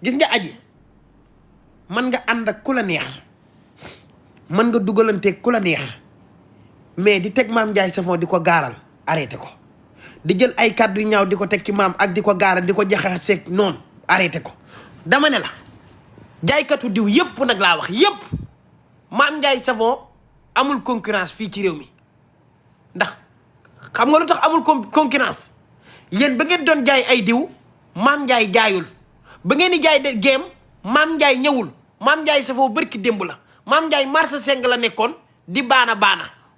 gis nga aji man nga ànd ak ku la neex man nga dugalanteeg ku la neex mais di teg Mame Ndiaye Savon di ko gaaral arrêté ko di jël ay kàddu yu ñaaw di ko teg ci maam ak di ko gaaral di ko jaxaseeg noonu arrêté ko dama ne la jaaykatu diw yëpp nag laa wax yëpp Mame Ndiaye Savon amul concurrence fii ci réew mi ndax xam nga lu tax amul concurrence yéen ba ngeen doon jaay ay diw Mame Ndiaye jaayul ba ngeen di jaay de géem Mame Ndiaye ñëwul Mame Ndiaye Savon bërki démb la Mame Ndiaye marché seng la nekkoon di baana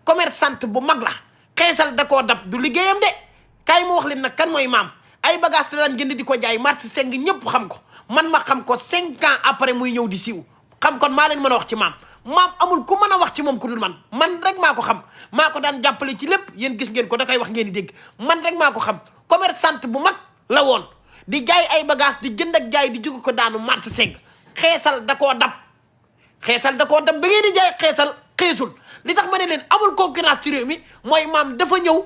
commerçante bu mag la xeesal da koo dab du liggéeyam de kaay mu wax leen nag kan mooy maam ay bagage la daan jënd di ko jaay marché seng ñëpp xam ko man ma xam ko 5 ans après muy ñëw di siiw xam kon maa leen mën a wax ci maam amul ku mën a wax ci moom ku dul man rek maa ko xam maa ko daan jàppale ci lépp yéen gis ngeen ko da koy wax ngeen di dégg man rek maa ko xam commerçante bu mag la woon di jaay ay bagage di jënd ak jaay di jóge ko daanu marché seng xeesal da koo dab ba ngeen di jaay xeesul li tax ma ne leen amul concurrence ci réew mi mooy maam dafa ñëw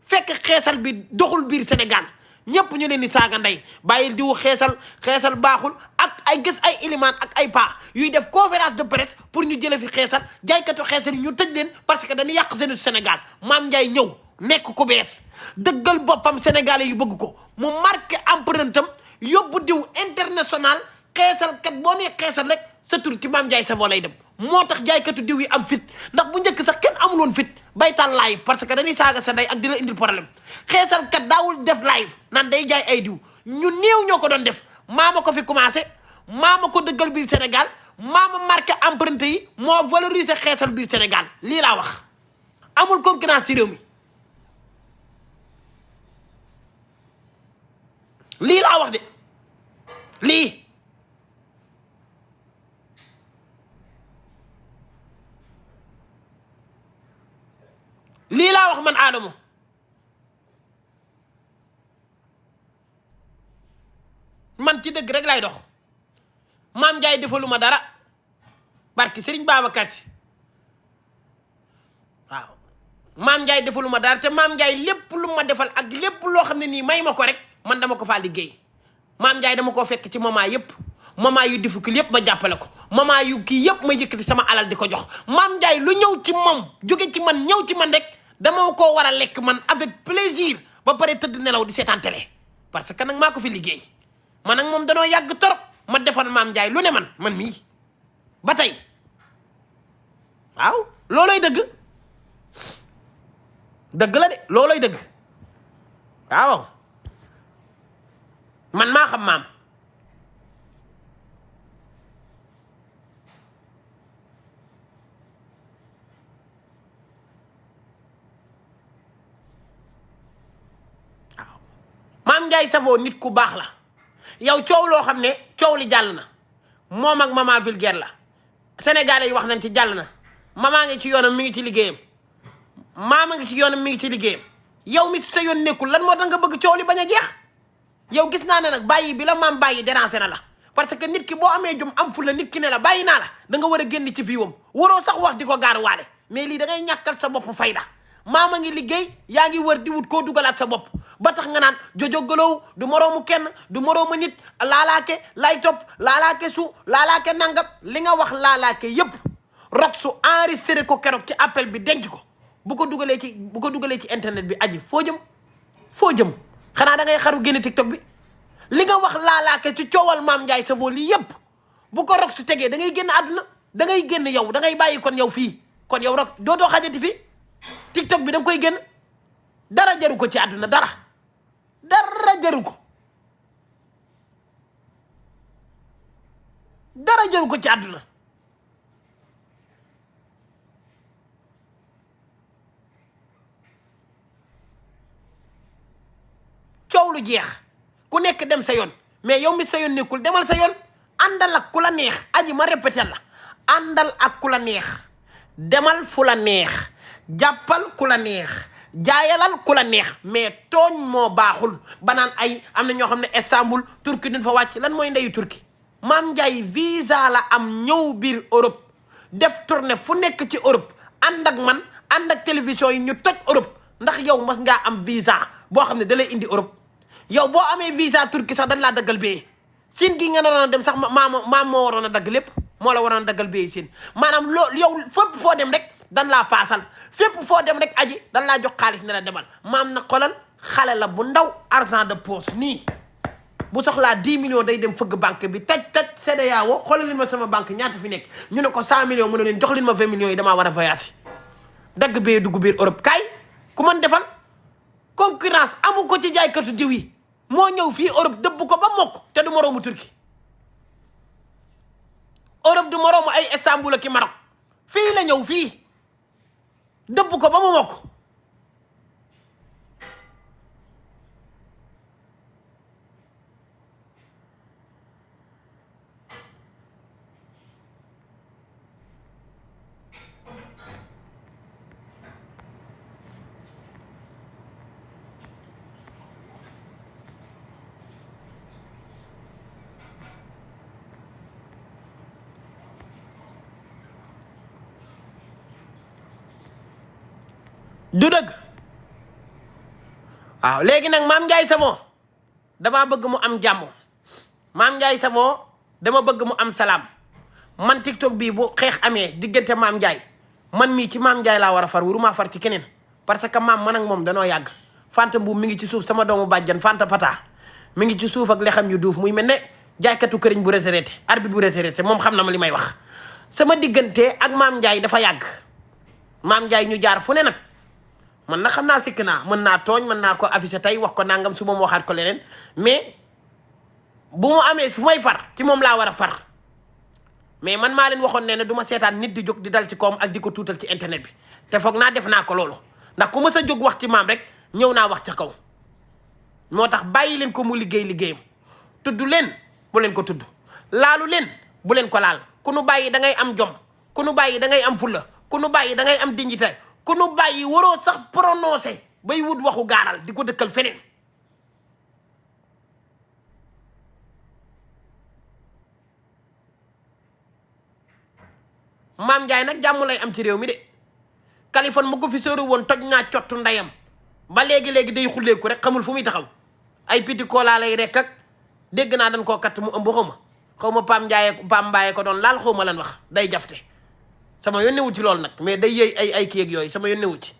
fekk xeesal bi doxul biir Sénégal ñëpp ñu leen di saaga ndey bàyyil diwu xeesal baaxul ak ay gis ay ilimaan ak ay paa yuy def conférence de presse pour ñu jële fi xeesal jaaykatu xeesal yi ñu tëj leen parce que dañuy yàq seenu Sénégal Mame Ndiaye ñëw nekk ku bees dëggal boppam sénégalais yu bëgg ko mu marqué empreinte am yóbbu diw international xeesal kat boo nee xeesal rek sa tur ci Mame Ndiaye Savon lay dem moo tax jaaykatu diw yi am fit ndax bu njëkk sax kenn amuloon fit baytaan live parce que dañuy saaga sa ndey ak di la indil problème xeesal kat daawul def live naan day jaay ay diw ñu néew ñoo ko doon def maama ko fi commencé maama ko dëggal biir Sénégal maama marqué empreinte yi moo valoriser xeesal biir Sénégal lii laa wax amul concurrence ci réew mi lii laa wax de lii laa wax man Adamo man ci dëgg rek lay dox Mame Ndiaye defalu ma dara barki Serigne Babacar Sy waaw Mame Ndiaye defalu ma dara te Mame Ndiaye lépp lu ma defal ak lépp loo xam ne nii may ma ko rek man dama ko faa liggéey Mame Ndiaye dama koo fekk ci moment yëpp moment yu difficile yëpp ma jàppale ko moment yu kii yëpp ma yëkkati sama alal di ko jox Mame Ndiaye lu ñëw ci moom jóge ci man ñëw ci man rek dama ko war a lekk man avec plaisir ba pare tëdd nelaw di seetaan télé parce que nag maa ko fi liggéey man nag moom danoo yàgg torop ma defal Mame Ndiaye lu ne man mii ba tey waaw looloy dëgg la de looloy dëgg waaw man maa xam maam Mame Ndiaye Savon nit ku baax la yow coow loo xam ne coow li jàll na moom ak maman vulgaire la sénégalais yi wax nañ ci jàll na maman ngi ci yoonam mi ngi ci liggéeyam maama ngi ci yoonam mi ngi ci liggéeyam yow mi sa yoon nekkul lan moo tax nga bëgg coow li bañ a jeex yow gis naa ne nag bàyyi bi la maam bàyyi déranger na la parce que nit ki boo amee jom am fu la nit ki ne la bàyyi naa la da nga war a génn ci fiiwam waroo sax wax di ko gaar waale mais lii da ngay ñàkkal sa bopp fayda maama ngi liggéey yaa ngi wër di wut koo dugalaat sa bopp ba tax nga naan jojo gëloow du moroomu kenn du moroomu nit laalaake lay topp laalaake su laalaake nangam li nga wax laalaake yépp rok su enregistré ko keroog ci appel bi denc ko bu ko dugalee ci internet bi aji foo jëm xanaa da ngay xaru génn TikTok bi li nga wax laalaake ci coowal Mame Ndiaye Savon lii yépp bu ko rok su tegee da ngay génn àdduna da ngay génn yow da ngay bàyyi kon yow fii kon yow rok dootoo xajati fii TikTok bi da nga koy génn dara jaru ko ci àdduna dara jaru ko ci àdduna coow lu jeex ku nekk dem sa yoon mais yow mi sa yoon nekkul demal sa yoon àndal ak ku la neex aji ma répété la àndal ak ku la neex demal fu la neex jàppal ku la neex jaayalal ku la neex mais tooñ moo baaxul banaan ay am na ñoo xam ne Istanbul Turquie duñ fa wàcc lan mooy ndeyu Turquie Mame Ndiaye visa la am ñëw biir Europe def tournée fu nekk ci Europe ànd ak man ànd ak télévision yi ñu toj Europe ndax yow mas ngaa am visa boo xam ne da lay indi Europe yow boo amee visa Turquie sax dañ laa daggal bee siin gi nga naroon a dem sax maam moo waroon a dagg lépp moo la waroon a daggal béy siin maanaam loolu yow fépp foo dem rek dan laa paasal fépp foo dem rek aji dan laa jox xaalis ne la demal maam na xolal xale la bu ndaw argent de poche nii bu soxlaa 10 millions day dem fëgg banque bi taj CEDEAO xoolal leen ma sama banque ñaata fi nekk ñu ne ko 100 millions mu ne leen jox leen ma 20 millions yi damaa war a voyage dagg bee dugg biir Europe kaay ku mën defal concurrence amu ko ci jaaykatu diw yi moo ñëw fii Europe dëbb ko ba mokk te du moroomu Turquie Europe du moroomu ay Istanbul ak Maroc fii la ñëw fii dëbb ko ba mu mokk du dëgg waaw léegi nag Mame Ndiaye Savon dama bëgg mu am jàmm Mame Ndiaye Savon dama bëgg mu am salaam man TikTok bii bu xeex amee diggante Mame Ndiaye man mii ci Mame Ndiaye laa war a far waruma far ci keneen parce que maam man ak moom danoo yàgg Fanta Mbuum mi ngi ci suuf sama doomu bàjjan Fanta Pata mi ngi ci suuf ak lexam yu duuf muy mel ne jaaykatu këriñ bu retraité arbitre bu retraité moom xam na ma li may wax sama diggante ak Mame Ndiaye dafa yàgg Mame Ndiaye ñu jaar fu ne nag man na xam naa sikk naa mën naa tooñ mën naa ko affiché tey wax ko nangam su ma waxaat ko leneen mais bu mu amee fu may far ci moom laa war a far mais man maa leen waxoon ne du ma seetaan nit di jóg di dal ci kawam ak di ko tuutal ci internet bi te foog naa def naa ko loolu ndax ku mës a jóg wax ci maam rek ñëw naa wax ca kaw moo tax bàyyi leen ko mu liggéeyam tudd leen bu leen ko tudd laalu leen bu leen ko laal ku nu bàyyi da ngay am jom ku nu bàyyi da ngay am fulla ku nu bàyyi da ngay am dignité ku nu bàyyi waroo sax prononcé bay wut waxu gaaral di ko dëkkal feneen Mame Ndiaye nag jàmm lay am ci réew mi de Kaliphone mu ko fi sóoru woon toj naa cottu ndeyam ba léegi-léegi day xulleeku rek xamul fu muy taxaw ay piti koolaa lay rek ak dégg naa dañ koo katt mu ëmb xaw ma Pam Mbaye ko doon laal xaw ma lan wax day jafte sama yónne wu ci loolu nag mais day yëy ay kii ak yooyu sama yónne wu ci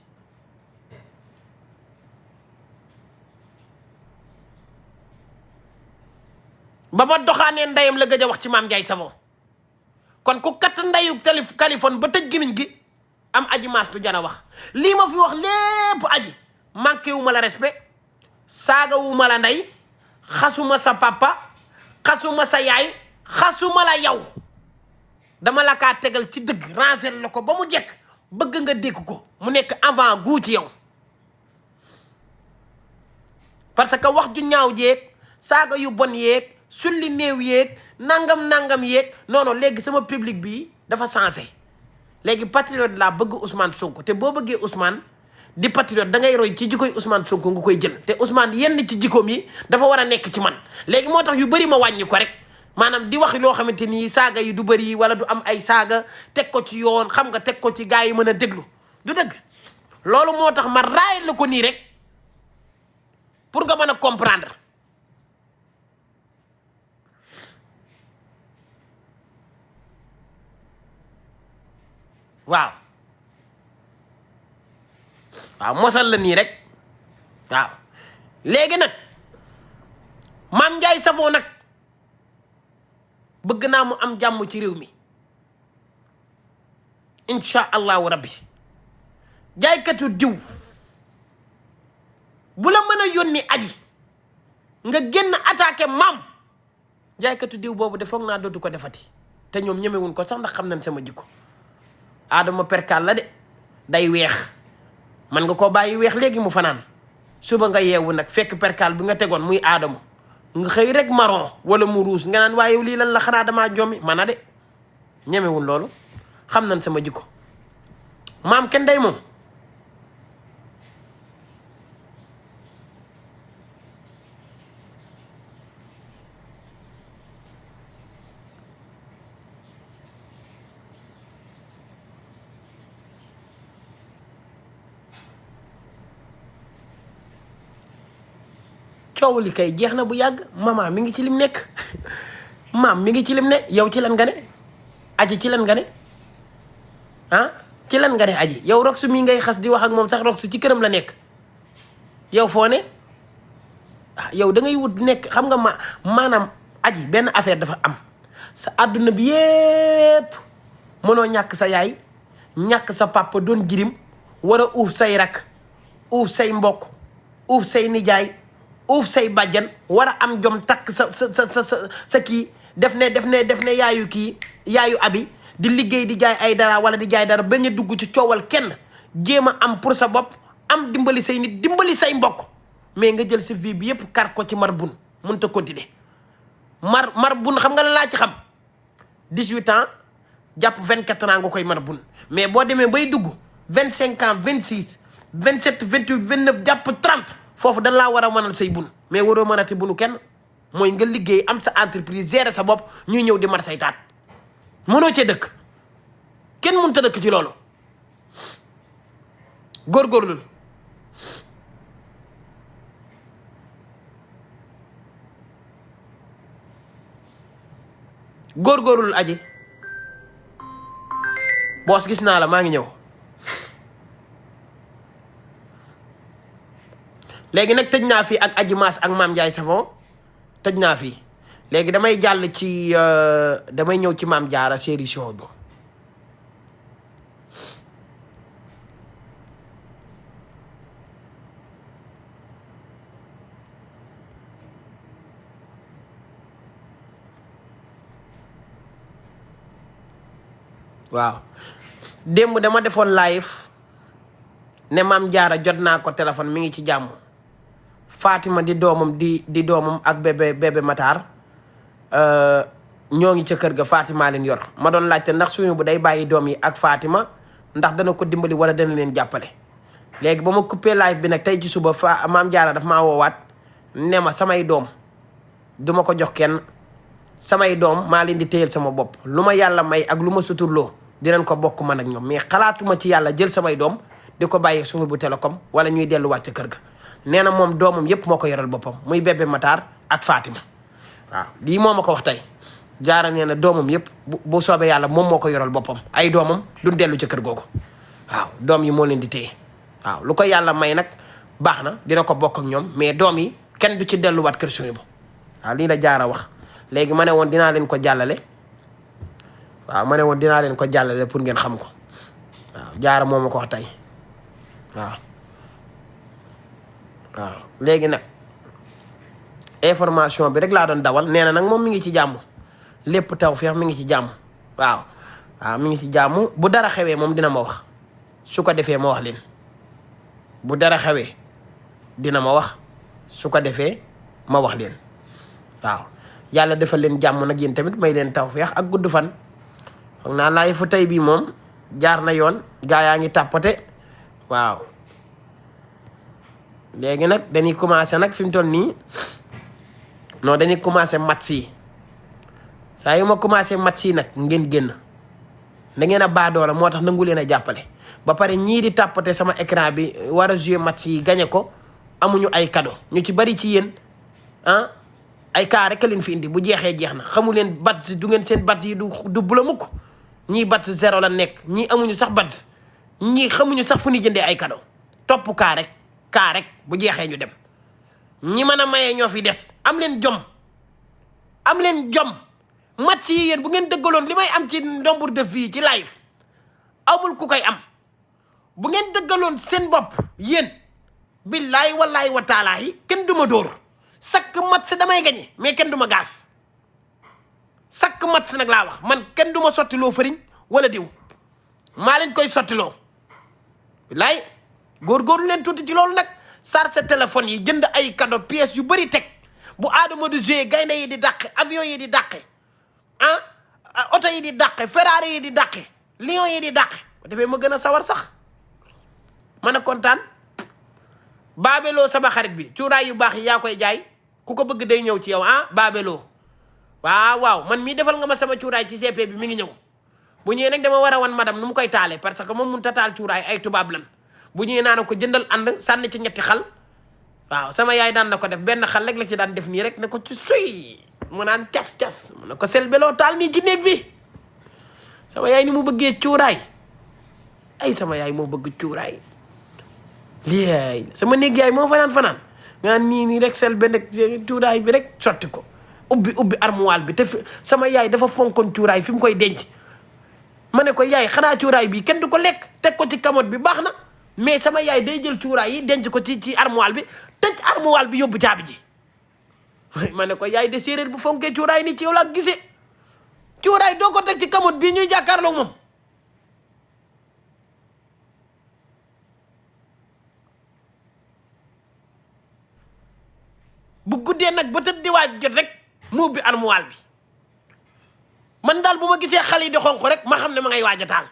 ba ma doxaanee ndeyam la gëj a wax ci Mame Ndiaye Savon kon ku katt ndeyu Kaliphone ba tëj gimiñ gi am aji maas du jana wax lii ma fi wax lépp aji manqué wu ma la respect saaga wu ma la ndey xasuma sa papa xasuma sa yaay xasuma la yow dama la kaa tegal ci dëgg ranger la ko ba mu jekk bëgg nga dégg ko mu nekk avant goût ci yow parce que wax ju ñaaw jeeg saaga yu bon yeeg sulli néew yeeg nangam yeeg non léegi sama public bi dafa changé léegi patriote laa bëgg Ousmane Sonko te boo bëggee Ousmane di patriote da ngay roy ci jikkoy Ousmane Sonko nga koy jël te Ousmane yenn ci jikkoom yi dafa war a nekk ci man léegi moo tax yu bëri ma wàññi ko rek maanaam di wax loo xamante ni saaga yi du bëri wala du am ay saaga teg ko ci yoon xam nga teg ko ci gars yi mën a déglu du dëgg loolu moo tax ma raay la ko nii rek pour nga mën a comprendre waaw mosal la nii rek waaw léegi nag Mame Ndiaye Savon nag bëgg naa mu am jàmm ci réew mi incha allahu rabbi jaaykatu diw bu la mën a yónni aji nga génn attaqué maam jaaykatu diw boobu de foog naa dootu ko defati te ñoom ñemewuñ ko sax ndax xam nañ sama jikko Adama perkal la de day weex man nga koo bàyyi weex léegi mu fanaan suba nga yeewu nag fekk perkal bi nga tegoon muy Adama nga xëy rek marron wala mu ruus nga naan waaye lii lan la xanaa damaa jommi mana de ñemewul loolu xam nañ sama jikko maam kenn day moom coow li kay jeex na bu yàgg mama mi ngi ci lim nekk maam mi ngi ci lim ne yow ci lan nga ne aji ci lan nga ne ah ci lan nga ne aji yow Rox mi ngay xas di wax ak moom sax Rox ci këram la nekk yow foo ne yow da ngay wut nekk xam nga maanaam aji benn affaire dafa am sa àdduna bi yépp mënoo ñàkk sa yaay ñàkk sa papa doon jirim war a uuf say rak uuf say mbokk uuf say nijaay uuf say bàjjan war a am jom takk sa kii def ne yaayu abi di liggéey di jaay ay dara wala di jaay dara bañ a dugg ci coowal kenn jéem a am pour sa bopp am dimbali say nit dimbali say mbokk mais nga jël sa vie bi yépp kar ko ci mar bun mënut a continuer mar bun xam nga la laa ci xam 18 ans jàpp 24 ans nga koy mar bun mais boo demee bay dugg 25 ans 26 27 28 29 jàpp 30 foofu dañ laa war a mënal say bun mais waroo mënati bunu kenn mooy nga liggéey am sa entreprise gérer sa bopp ñuy ñëw di mar say taat mënoo cee dëkk kenn mënut a dëkk ci loolu góorgóorlul góorgóorlul aji boos gis naa la maa ngi ñëw léegi nag tëj naa fi ak Aji Mass ak Mame Ndiaye Savon tëj naa fi léegi damay jàll ci damay ñëw ci Mame Diarra série show bi waaw démb dama defoon live ne Mame Diarra jot naa ko téléphone mi ngi ci jàmm Fatima di doomam di doomam ak bébé Matar ñoo ngi ca kër ga Fatima leen yor ma doon laajte ndax suñu bu day bàyyi doom yi ak Fatima ndax dana ko dimbali wala dana leen jàppale léegi ba ma coupé live bi nag tey ci suba Mame Diarra daf maa woowaat ne ma samay doom duma ko jox kenn samay doom maa leen di téyel sama bopp lu ma yàlla may ak lu ma suturloo dinañ ko bokk man ak ñoom mais xalaatuma ci yàlla jël samay doom di ko bàyyi suufu bu télécom wala ñuy delluwaat ca kër ga nee na moom doomam yépp moo ko yoral boppam muy bébé Matar ak Fatima waaw lii moo ma ko wax tey Diarra nee na doomam yépp bu soobee yàlla moom moo ko yoral boppam ay doomam duñ dellu ca kër googu waaw doom yi moo leen di téye waaw lu ko yàlla may nag baax na dina ko bokk ak ñoom mais doom yi kenn du ci delluwaat kër suñu bu waaw lii la Diarra wax léegi ma ne woon dinaa leen ko jàllale waaw ma ne woon dinaa leen ko jàllale pour ngeen xam ko waaw Diarra moo ma ko wax tey waaw léegi nag information bi rek laa doon dawal nee na nag moom mi ngi ci jàmm lépp tawfeex mi ngi ci jàmm waaw mi ngi ci jàmm bu dara xewee moom dina ma wax su ko defee ma wax leen bu dara xewee dina ma wax su ko defee ma wax leen waaw yàlla defal leen jàmm nag yéen tamit may leen tawfeex ak gudd fan foog naa laay fu tey bii moom jaar na yoon gaa yaa ngi tàppate waaw léegi nag dañuy commencé nag fi mu toll nii non dañuy commencé match yi saa yu ma commencé match yi nag ngeen génn da ngeen a baadoola moo tax nangu leen a jàppale ba pare ñii di tàppate sama écran bi war a jouer match yi gagné ko amuñu ay cadeau ñu ci bari ci yéen ay kaa rek leen fi indi bu jeexee jeex na xamu leen bat du ngeen seen bat yi du bula mukk ñii bat zéro la nekk ñii amuñu sax bat ñii xamuñu sax fu ñu jëndee ay cadeau topp kaa rek bu jeexee ñu dem ñi mën a mayee ñoo fi des am leen jom match yi yéen bu ngeen dëggaloon li may am ci nombre de vie ci live amul ku koy am bu ngeen dëggaloon seen bopp yéen billaay wallaay wa taalaahi kenn du ma dóor chaque match damay gagné mais kenn du ma gaas chaque match nag laa wax man kenn du ma sottiloo fëriñ wala diw maa leen koy sottiloo billaay góorgóorlu leen tuuti ci loolu nag chargé téléphone yi jënd ay cadeau pièces yu bëri teg bu aadama di jouer gaynde yi di dàqe avion yi di dàqe oto yi di dàqe Ferrari yi di dàqe Lion yi di dàqe bu defee ma gën a sawar sax man a kontaan Babeloo sama xarit bi cuuraay yu baax yi yaa koy jaay ku ko bëgg day ñëw ci yow Babeloo waaw man mii defal nga ma sama cuuraay ci GP bi mi ngi ñëw bu ñëwee nag dama war a wan madame nu mu koy taale parce que moom mënut a taal cuuraay ay tubaab lan bu ñëwee naa ko jëndal ànd sànni ci ñetti xal waaw sama yaay daan na ko def benn xal rek la ci daan def nii rek ne ko ci suy mu naan cas mu ne ko Selbé loo taal nii ci néeg bi sama yaay ni mu bëggee cuuraay ay sama yaay moo bëgg cuuraay lii sama néeg yaay moo fanaan nga nii rek Selbé nag cuuraay bi rek sotti ko ubbi armoire bi te sama yaay dafa fonkoon cuuraay fi mu koy denc ma ne ko yaay xanaa cuuraay bi kenn du ko lekk teg ko ci kamot bi baax na mais sama yaay day jël cuuraay yi denc ko ci armoire bi tëj armoire bi yóbbu caabi ji ma ne ko yaay de séeréer bu fonkee cuuraay ni ci yow laa gisee cuuraay doo ko teg ci kamot bii ñuy jàkkaarloo moom bu guddee nag ba tëdd di waaj jot rek mu ubbi armoire bi man daal bu ma gisee xale yi di xonq rek ma xam ne ma ngay waaj a taal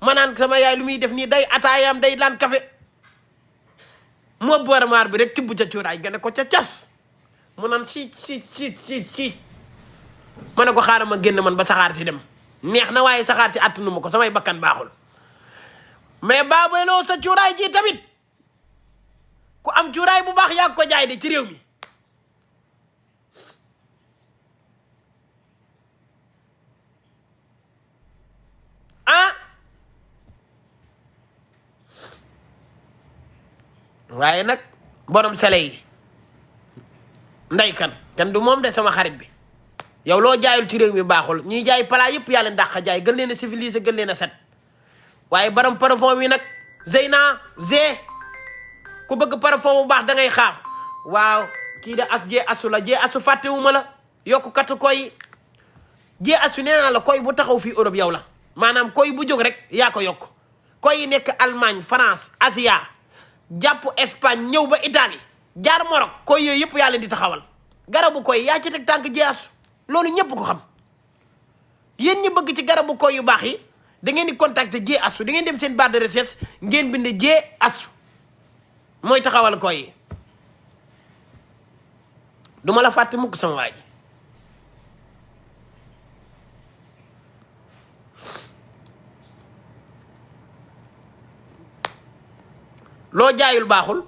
ma naan sama yaay lu muy def nii day ataayam day laan kafe mu ubbi armoire bi rek tibb ca cuuraay gane ko ca cas mu naan si ma ne ko xaaral ma génn man ba saxaar si dem neex na waaye saxaar si attanu ma ko samay bakkan baaxul mais baaboyloo sa cuuraay ji tamit ku am cuuraay bu baax yaa ko jaay de ci réew mi waaye nag borom sele yi nday kan du moom de sama xarit bi yow loo jaayul ci réew mi baaxul ñiy jaay palaa yëpp yaa leen dàq jaay gën leen a civilisé gën leen a set waaye borom parfum yi nag Zeyna ku bëgg parfum bu baax da ngay xaar waaw kii de jee asu la jee asu fàttewuma la yokku katu koy jee asu nee naa la koy bu taxaw fii Europe yow la maanaam koy bu jóg rek yaa ko yokk koy yi nekk Allemagne France Asia jàpp Espagne ñëw ba Italie jaar Maroc koy yooyu yëpp yaa leen di taxawal garabu koy yaa ci teg tànk jee asu loolu ñëpp ko xam yéen ñi bëgg ci garabu koy yu baax yi da ngeen di contacter jee asu da ngeen dem seen barre de recherche ngeen bind jee asu mooy taxawal koy yi duma la fàtte mukk sama waa ji loo jaayul baaxul